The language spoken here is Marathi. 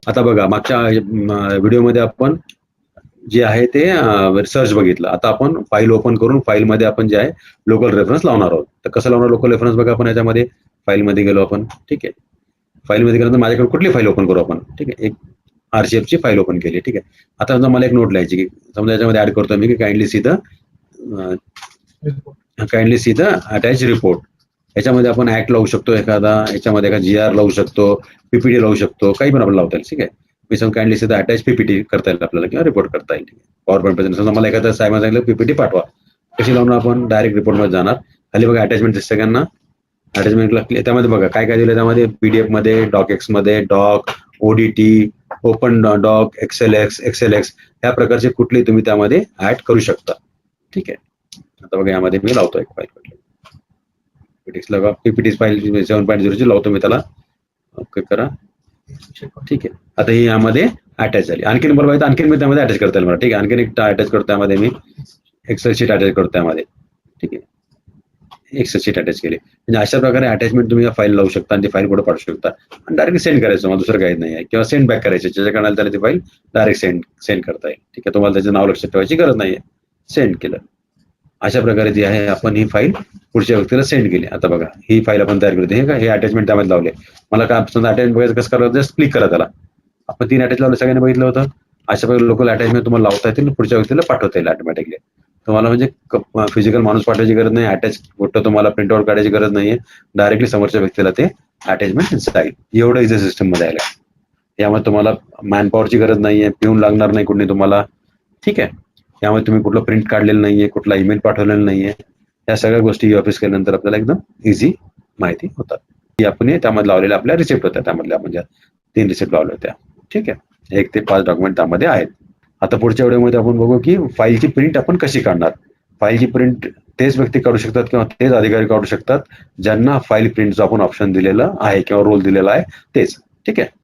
आता बघा मागच्या व्हिडिओमध्ये आपण जे आहे ते सर्च बघितलं. आता आपण फाईल ओपन करून फाईलमध्ये आपण जे आहे लोकल रेफरन्स लावणार आहोत. तर कसं लावणार लोकल रेफरन्स बघा. आपण याच्यामध्ये फाईलमध्ये गेलो आपण. ठीक आहे. फाईलमध्ये गेल्यानंतर माझ्याकडे कुठली फाईल ओपन करू आपण. ठीक आहे. एक आरसीएफची फाईल ओपन केली. ठीक आहे. आता समजा मला एक नोट लिहायची की समजा याच्यामध्ये ऍड करतो मी की kindly see the attach report. याच्यामध्ये आपण ऍक्ट लावू शकतो एखादा, याच्यामध्ये एखादा GR लावू शकतो, पीपीटी लावू शकतो, काही पण आपण लावता येईल. ठीक आहे. मी सांगून kindly see the attach PPT करता येईल आपल्याला किंवा रिपोर्ट करता येईल. पॉवर पॉईंट प्रेझेंटेशन समजा मला एखादा साहेब सांगितलं पीपीटी पाठवा. कशी लावणार आपण डायरेक्ट रिपोर्टमध्ये जाणार. खाली बघा अटॅचमेंट दिसते सगळ्यांना. अटॅचमेंटला त्यामध्ये बघा काय काय दिलं त्यामध्ये PDF मध्ये, डॉकएक्स मध्ये, doc, ODT, open doc, Excel ह्या प्रकारचे कुठले तुम्ही त्यामध्ये ऍड करू शकता. ठीक आहे. आता बघा यामध्ये मी लावतो एक फाईल पीपीटी फाईल 7.0 ची लावतो मी त्याला. ओके करा. ठीक आहे. आता ही यामध्ये अटॅच झाली. आणखीन मला माहिती आणखीन मी त्यामध्ये अटॅच करता येईल मला. ठीक आहे. आणखीन एक अटॅच करतो त्यामध्ये मी एक्सेल शीट अटॅच करतो त्यामध्ये. ठीक आहे. एक्सेल शीट अटॅच केली. म्हणजे अशा प्रकारे अटॅचमेंट तुम्ही या फाईल लावू शकता आणि ती फाईल पुढे पाठवू शकता आणि डायरेक्ट सेंड करायचं. मला दुसरं काही नाही आहे. किंवा सेंड बॅक करायचं. ज्याच्या कारणाला त्याला ती फाईल डायरेक्ट सेंड करता येईल. ठीक आहे. तुम्हाला त्याचं नाव लक्षात ठेवायची गरज नाहीये. सेंड केलं. अशा प्रकारे जी आहे आपण ही फाईल पुढच्या व्यक्तीला सेंड केली. आता बघा ही फाईल आपण तयार केली. हे का हे अटॅचमेंट त्यामध्ये लावले. मला काय समजा अटॅचमेंट बघायचं कसं करायचं जस्ट क्लिक करा त्याला. आपण 3 अटॅच लावले सगळ्यांनी बघितलं होतं. अशा प्रकारे लोकल अटॅचमेंट तुम्हाला लावता येतील पुढच्या व्यक्तीला पाठवता येईल ऑटोमॅटिकली. तुम्हाला म्हणजे फिजिकल माणूस पाठवायची गरज नाही. अटॅच फोटो तुम्हाला प्रिंटआउट काढायची गरज नाहीये. डायरेक्टली समोरच्या व्यक्तीला ते अटॅचमेंट जाईल. एवढं इझी सिस्टम मध्ये आलं. यामध्ये तुम्हाला मॅनपॉवरची गरज नाहीये. पिऊन लागणार नाही कुठली तुम्हाला. ठीक आहे. यामध्ये तुम्ही कुठलं प्रिंट काढलेलं नाहीये, कुठला ईमेल पाठवलेला नाहीये. या सगळ्या गोष्टी ऑफिस केल्यानंतर आपल्याला एकदम इझी माहिती होतात. की आपण त्यामध्ये लावलेल्या आपल्या रिसिप्ट होत्या. त्यामधल्या म्हणजे 3 रिसिप्ट लावल्या होत्या. ठीक आहे. 1 ते 5 डॉक्युमेंट त्यामध्ये आहेत. आता पुढच्या व्हिडिओमध्ये आपण बघू की फाईलची प्रिंट आपण कशी काढणार. फाईलची प्रिंट तेच व्यक्ती काढू शकतात किंवा तेच अधिकारी काढू शकतात ज्यांना फाईल प्रिंटचा आपण ऑप्शन दिलेलं आहे किंवा रोल दिलेला आहे तेच. ठीक आहे.